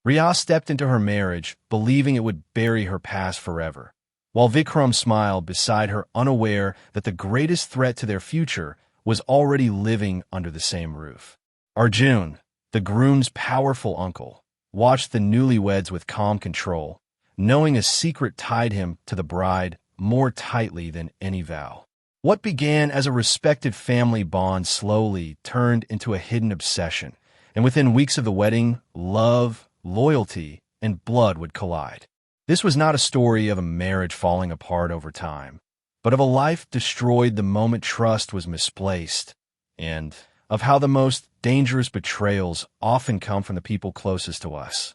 Riya stepped into her marriage, believing it would bury her past forever, while Vikram smiled beside her, unaware that the greatest threat to their future was already living under the same roof. Arjun, the groom's powerful uncle, watched the newlyweds with calm control, knowing a secret tied him to the bride more tightly than any vow. What began as a respected family bond slowly turned into a hidden obsession, and within weeks of the wedding, love, loyalty, and blood would collide. This was not a story of a marriage falling apart over time, but of a life destroyed the moment trust was misplaced, and of how the most dangerous betrayals often come from the people closest to us.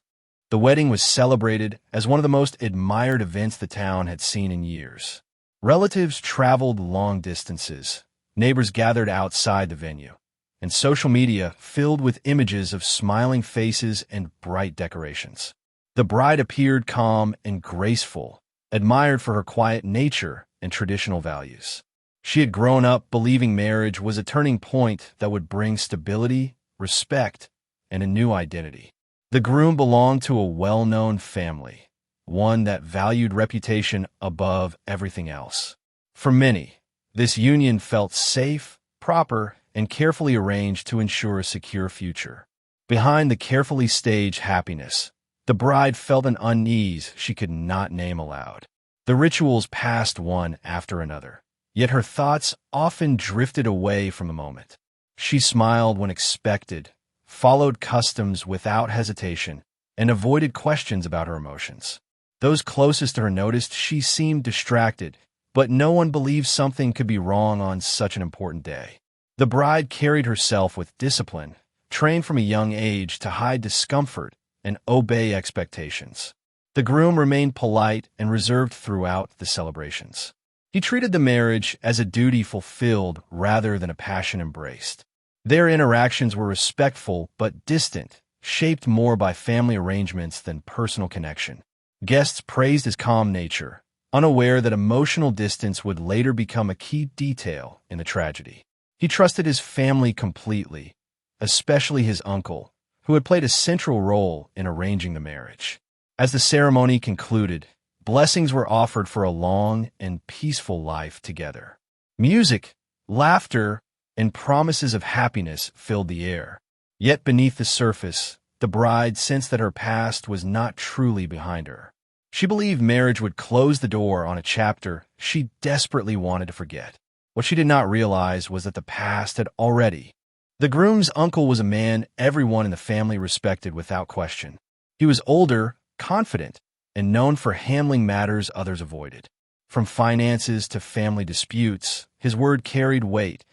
The wedding was celebrated as one of the most admired events the town had seen in years. Relatives traveled long distances, neighbors gathered outside the venue, and social media filled with images of smiling faces and bright decorations. The bride appeared calm and graceful, admired for her quiet nature and traditional values. She had grown up believing marriage was a turning point that would bring stability, respect, and a new identity. The groom belonged to a well-known family, one that valued reputation above everything else. For many, this union felt safe, proper, and carefully arranged to ensure a secure future. Behind the carefully staged happiness, the bride felt an unease she could not name aloud. The rituals passed one after another, yet her thoughts often drifted away from the moment. She smiled when expected, followed customs without hesitation, and avoided questions about her emotions. Those closest to her noticed she seemed distracted, but no one believed something could be wrong on such an important day. The bride carried herself with discipline, trained from a young age to hide discomfort and obey expectations. The groom remained polite and reserved throughout the celebrations. He treated the marriage as a duty fulfilled rather than a passion embraced. Their interactions were respectful but distant, shaped more by family arrangements than personal connection. Guests praised his calm nature, unaware that emotional distance would later become a key detail in the tragedy. He trusted his family completely, especially his uncle, who had played a central role in arranging the marriage. As the ceremony concluded, blessings were offered for a long and peaceful life together. Music, laughter, and promises of happiness filled the air. Yet beneath the surface, the bride sensed that her past was not truly behind her. She believed marriage would close the door on a chapter she desperately wanted to forget. What she did not realize was that the past had already. The groom's uncle was a man everyone in the family respected without question. He was older, confident, and known for handling matters others avoided. From finances to family disputes, his word carried weight,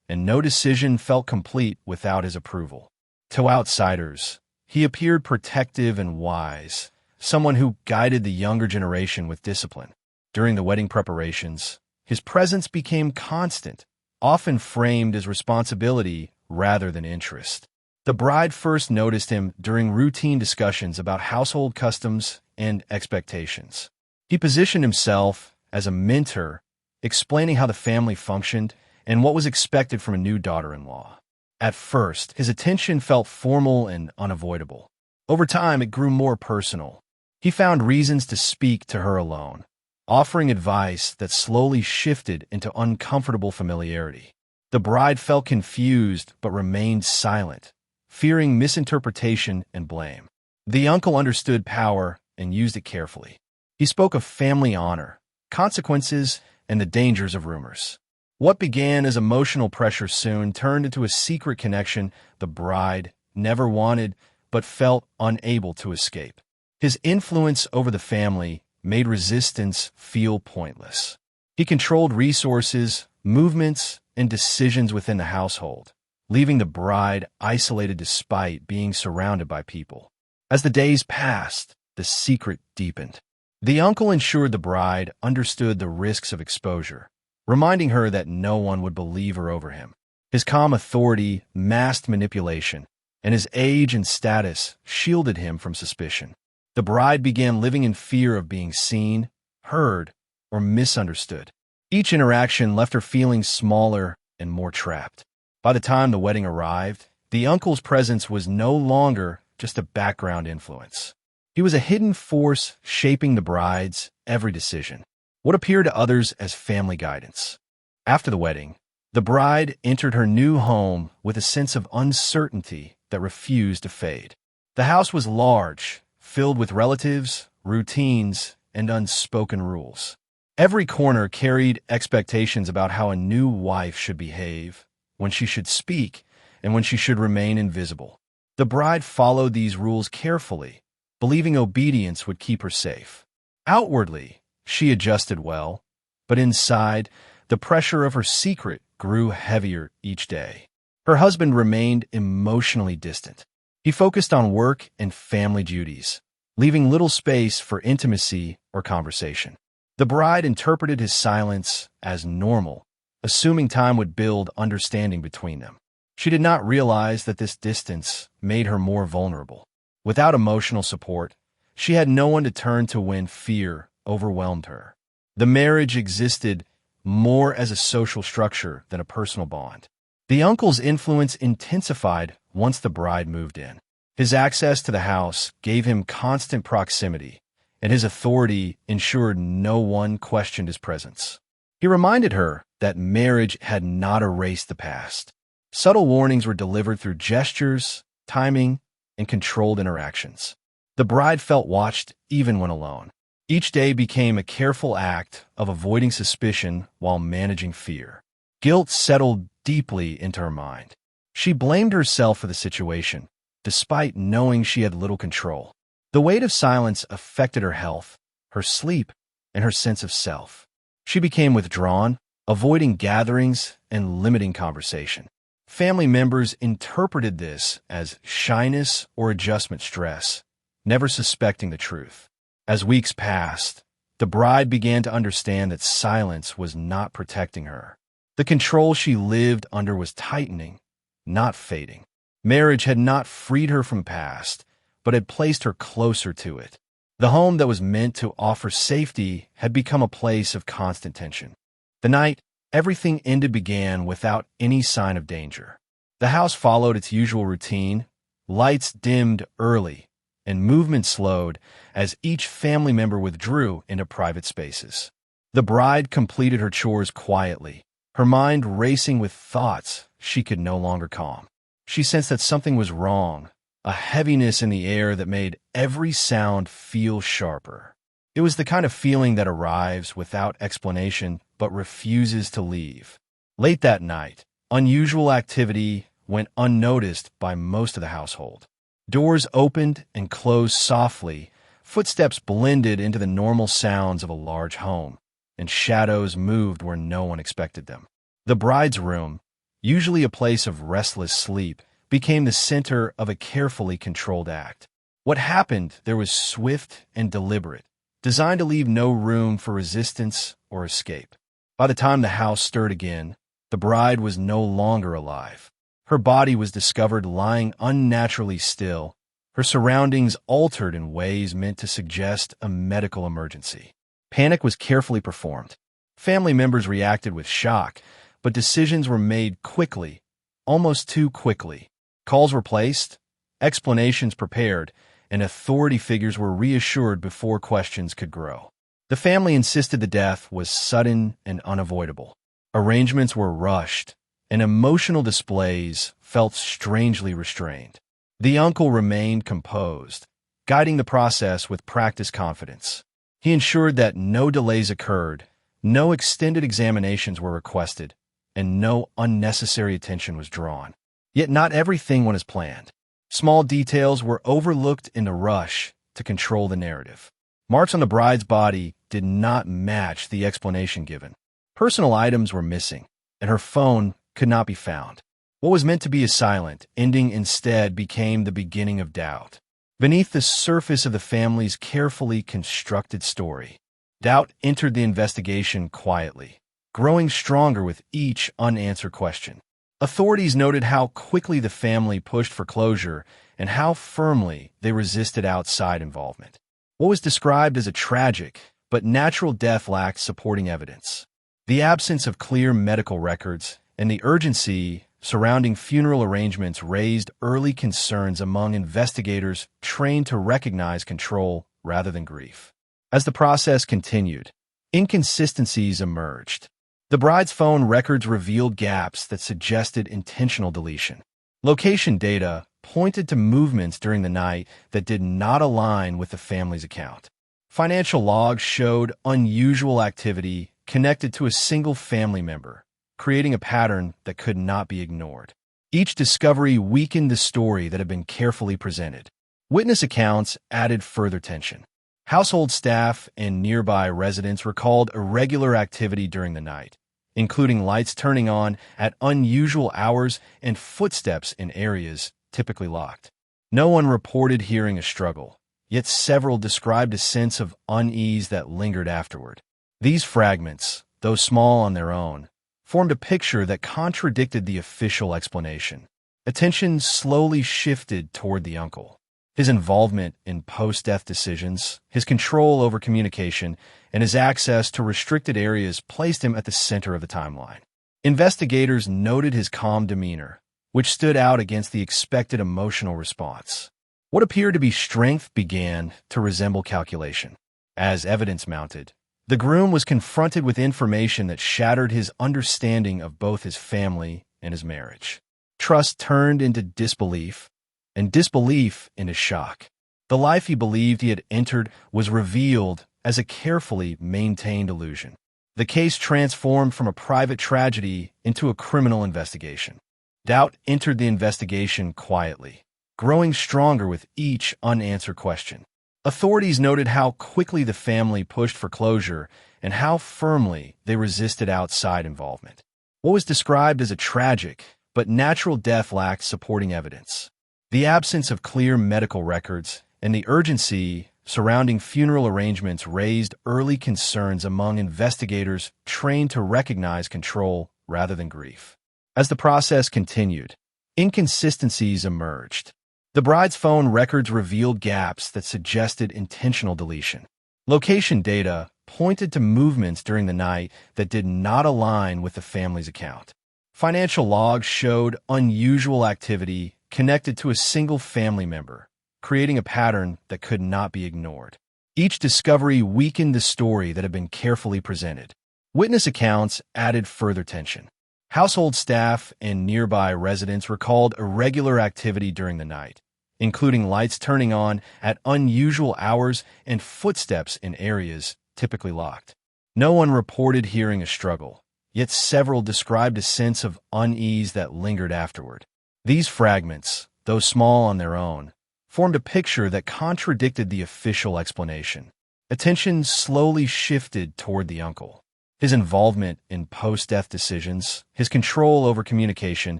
and no decision felt complete without his approval. To outsiders, he appeared protective and wise, someone who guided the younger generation with discipline. During the wedding preparations, his presence became constant, often framed as responsibility rather than interest. The bride first noticed him during routine discussions about household customs and expectations. He positioned himself as a mentor, explaining how the family functioned and what was expected from a new daughter-in-law. At first, his attention felt formal and unavoidable. Over time, it grew more personal. He found reasons to speak to her alone, offering advice that slowly shifted into uncomfortable familiarity. The bride felt confused but remained silent, fearing misinterpretation and blame. The uncle understood power and used it carefully. He spoke of family honor, consequences, and the dangers of rumors. What began as emotional pressure soon turned into a secret connection the bride never wanted but felt unable to escape. His influence over the family made resistance feel pointless. He controlled resources, movements, and decisions within the household, leaving the bride isolated despite being surrounded by people. As the days passed, the secret deepened. The uncle ensured the bride understood the risks of exposure, reminding her that no one would believe her over him. His calm authority masked manipulation, and his age and status shielded him from suspicion. The bride began living in fear of being seen, heard, or misunderstood. Each interaction left her feeling smaller and more trapped. By the time the wedding arrived, the uncle's presence was no longer just a background influence. He was a hidden force shaping the bride's every decision, what appeared to others as family guidance. After the wedding, the bride entered her new home with a sense of uncertainty that refused to fade. The house was large, filled with relatives, routines, and unspoken rules. Every corner carried expectations about how a new wife should behave, when she should speak, and when she should remain invisible. The bride followed these rules carefully, believing obedience would keep her safe. Outwardly, she adjusted well, but inside, the pressure of her secret grew heavier each day. Her husband remained emotionally distant. He focused on work and family duties, leaving little space for intimacy or conversation. The bride interpreted his silence as normal, assuming time would build understanding between them. She did not realize that this distance made her more vulnerable. Without emotional support, she had no one to turn to when fear overwhelmed her. The marriage existed more as a social structure than a personal bond. The uncle's influence intensified once the bride moved in. His access to the house gave him constant proximity, and his authority ensured no one questioned his presence. He reminded her that marriage had not erased the past. Subtle warnings were delivered through gestures, timing, and controlled interactions. The bride felt watched even when alone. Each day became a careful act of avoiding suspicion while managing fear. Guilt settled deeply into her mind. She blamed herself for the situation, despite knowing she had little control. The weight of silence affected her health, her sleep, and her sense of self. She became withdrawn, avoiding gatherings and limiting conversation. Family members interpreted this as shyness or adjustment stress, never suspecting the truth. As weeks passed, the bride began to understand that silence was not protecting her. The control she lived under was tightening, not fading. Marriage had not freed her from past, but had placed her closer to it. The home that was meant to offer safety had become a place of constant tension. The night everything ended began without any sign of danger. The house followed its usual routine. Lights dimmed early, and movement slowed as each family member withdrew into private spaces. The bride completed her chores quietly, her mind racing with thoughts she could no longer calm. She sensed that something was wrong, a heaviness in the air that made every sound feel sharper. It was the kind of feeling that arrives without explanation but refuses to leave. Late that night, unusual activity went unnoticed by most of the household. Doors opened and closed softly, footsteps blended into the normal sounds of a large home, and shadows moved where no one expected them. The bride's room, usually a place of restless sleep, became the center of a carefully controlled act. What happened there was swift and deliberate, designed to leave no room for resistance or escape. By the time the house stirred again, the bride was no longer alive. Her body was discovered lying unnaturally still, her surroundings altered in ways meant to suggest a medical emergency. Panic was carefully performed. Family members reacted with shock, but decisions were made quickly, almost too quickly. Calls were placed, explanations prepared, and authority figures were reassured before questions could grow. The family insisted the death was sudden and unavoidable. Arrangements were rushed, and emotional displays felt strangely restrained. The uncle remained composed, guiding the process with practiced confidence. He ensured that no delays occurred, no extended examinations were requested, and no unnecessary attention was drawn. Yet not everything went as planned. Small details were overlooked in the rush to control the narrative. Marks on the bride's body did not match the explanation given. Personal items were missing, and her phone could not be found. What was meant to be a silent ending instead became the beginning of doubt. Beneath the surface of the family's carefully constructed story, doubt entered the investigation quietly, growing stronger with each unanswered question. Authorities noted how quickly the family pushed for closure and how firmly they resisted outside involvement. What was described as a tragic but natural death lacked supporting evidence. The absence of clear medical records and the urgency surrounding funeral arrangements raised early concerns among investigators trained to recognize control rather than grief. As the process continued, inconsistencies emerged. The bride's phone records revealed gaps that suggested intentional deletion. Location data pointed to movements during the night that did not align with the family's account. Financial logs showed unusual activity connected to a single family member, creating a pattern that could not be ignored. Each discovery weakened the story that had been carefully presented. Witness accounts added further tension. Household staff and nearby residents recalled irregular activity during the night, including lights turning on at unusual hours and footsteps in areas typically locked. No one reported hearing a struggle, yet several described a sense of unease that lingered afterward. These fragments, though small on their own, formed a picture that contradicted the official explanation. Attention slowly shifted toward the uncle. His involvement in post-death decisions, his control over communication, and his access to restricted areas placed him at the center of the timeline. Investigators noted his calm demeanor, which stood out against the expected emotional response. What appeared to be strength began to resemble calculation. As evidence mounted, the groom was confronted with information that shattered his understanding of both his family and his marriage. Trust turned into disbelief, and disbelief into shock. The life he believed he had entered was revealed as a carefully maintained illusion. The case transformed from a private tragedy into a criminal investigation. Doubt entered the investigation quietly, growing stronger with each unanswered question. Authorities noted how quickly the family pushed for closure and how firmly they resisted outside involvement. What was described as a tragic but natural death lacked supporting evidence. The absence of clear medical records and the urgency surrounding funeral arrangements raised early concerns among investigators trained to recognize control rather than grief. As the process continued, inconsistencies emerged. The bride's phone records revealed gaps that suggested intentional deletion. Location data pointed to movements during the night that did not align with the family's account. Financial logs showed unusual activity connected to a single family member, creating a pattern that could not be ignored. Each discovery weakened the story that had been carefully presented. Witness accounts added further tension. Household staff and nearby residents recalled irregular activity during the night, including lights turning on at unusual hours and footsteps in areas typically locked. No one reported hearing a struggle, yet several described a sense of unease that lingered afterward. These fragments, though small on their own, formed a picture that contradicted the official explanation. Attention slowly shifted toward the uncle. His involvement in post-death decisions, his control over communication,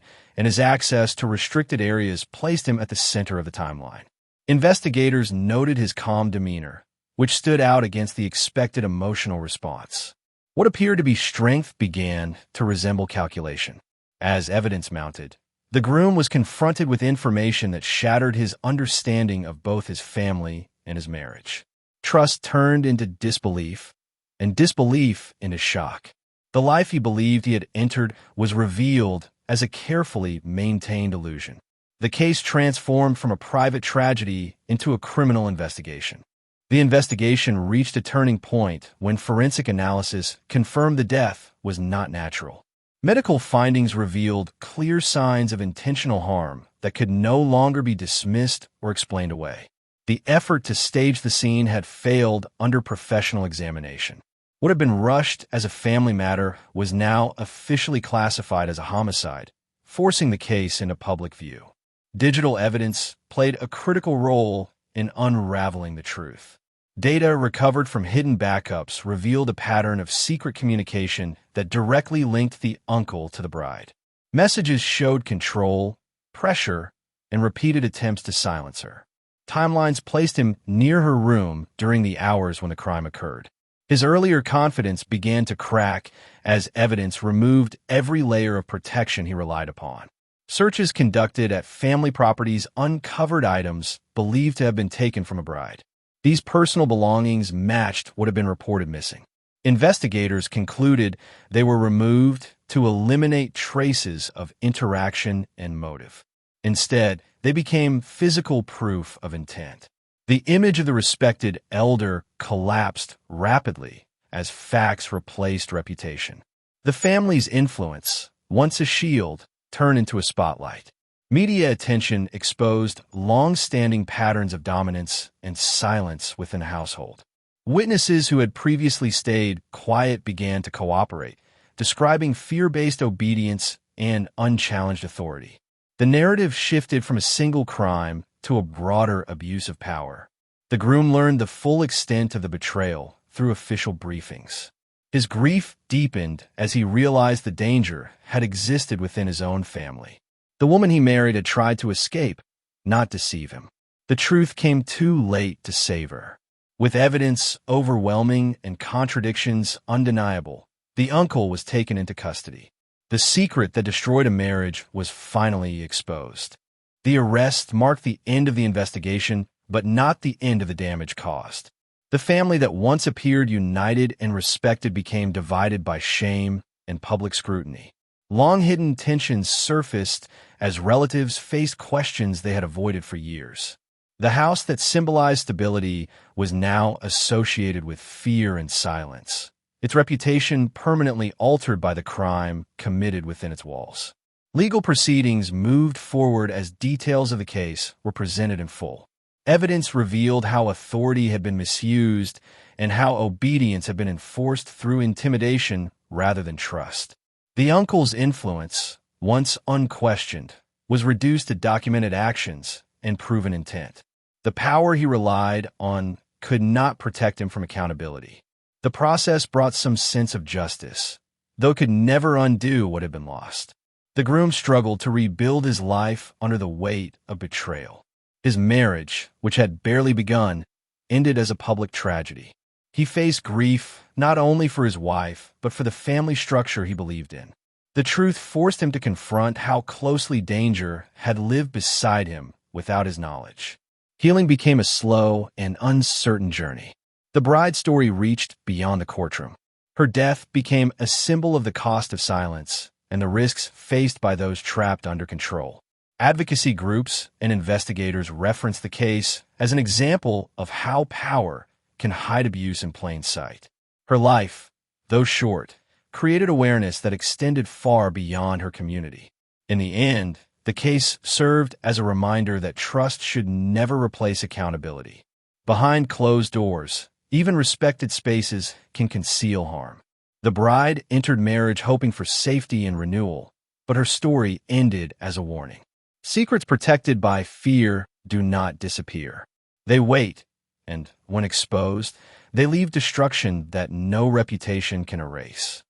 and his access to restricted areas placed him at the center of the timeline. Investigators noted his calm demeanor, which stood out against the expected emotional response. What appeared to be strength began to resemble calculation. As evidence mounted, the groom was confronted with information that shattered his understanding of both his family and his marriage. Trust turned into disbelief, and disbelief into shock. The life he believed he had entered was revealed as a carefully maintained illusion. The case transformed from a private tragedy into a criminal investigation. The investigation reached a turning point when forensic analysis confirmed the death was not natural. Medical findings revealed clear signs of intentional harm that could no longer be dismissed or explained away. The effort to stage the scene had failed under professional examination. What had been rushed as a family matter was now officially classified as a homicide, forcing the case into public view. Digital evidence played a critical role in unraveling the truth. Data recovered from hidden backups revealed a pattern of secret communication that directly linked the uncle to the bride. Messages showed control, pressure, and repeated attempts to silence her. Timelines placed him near her room during the hours when the crime occurred. His earlier confidence began to crack as evidence removed every layer of protection he relied upon. Searches conducted at family properties uncovered items believed to have been taken from a bride. These personal belongings matched what had been reported missing. Investigators concluded they were removed to eliminate traces of interaction and motive. Instead, they became physical proof of intent. The image of the respected elder collapsed rapidly as facts replaced reputation. The family's influence, once a shield, turned into a spotlight. Media attention exposed long-standing patterns of dominance and silence within a household. Witnesses who had previously stayed quiet began to cooperate, describing fear-based obedience and unchallenged authority. The narrative shifted from a single crime to a broader abuse of power. The groom learned the full extent of the betrayal through official briefings. His grief deepened as he realized the danger had existed within his own family. The woman he married had tried to escape, not deceive him. The truth came too late to save her. With evidence overwhelming and contradictions undeniable, the uncle was taken into custody. The secret that destroyed a marriage was finally exposed. The arrest marked the end of the investigation, but not the end of the damage caused. The family that once appeared united and respected became divided by shame and public scrutiny. Long-hidden tensions surfaced as relatives faced questions they had avoided for years. The house that symbolized stability was now associated with fear and silence, its reputation permanently altered by the crime committed within its walls. Legal proceedings moved forward as details of the case were presented in full. Evidence revealed how authority had been misused and how obedience had been enforced through intimidation rather than trust. The uncle's influence, once unquestioned, was reduced to documented actions and proven intent. The power he relied on could not protect him from accountability. The process brought some sense of justice, though it could never undo what had been lost. The groom struggled to rebuild his life under the weight of betrayal. His marriage, which had barely begun, ended as a public tragedy. He faced grief not only for his wife, but for the family structure he believed in. The truth forced him to confront how closely danger had lived beside him without his knowledge. Healing became a slow and uncertain journey. The bride's story reached beyond the courtroom. Her death became a symbol of the cost of silence and the risks faced by those trapped under control. Advocacy groups and investigators referenced the case as an example of how power can hide abuse in plain sight. Her life, though short, created awareness that extended far beyond her community. In the end, the case served as a reminder that trust should never replace accountability. Behind closed doors, even respected spaces can conceal harm. The bride entered marriage hoping for safety and renewal, but her story ended as a warning. Secrets protected by fear do not disappear. They wait, and when exposed, they leave destruction that no reputation can erase.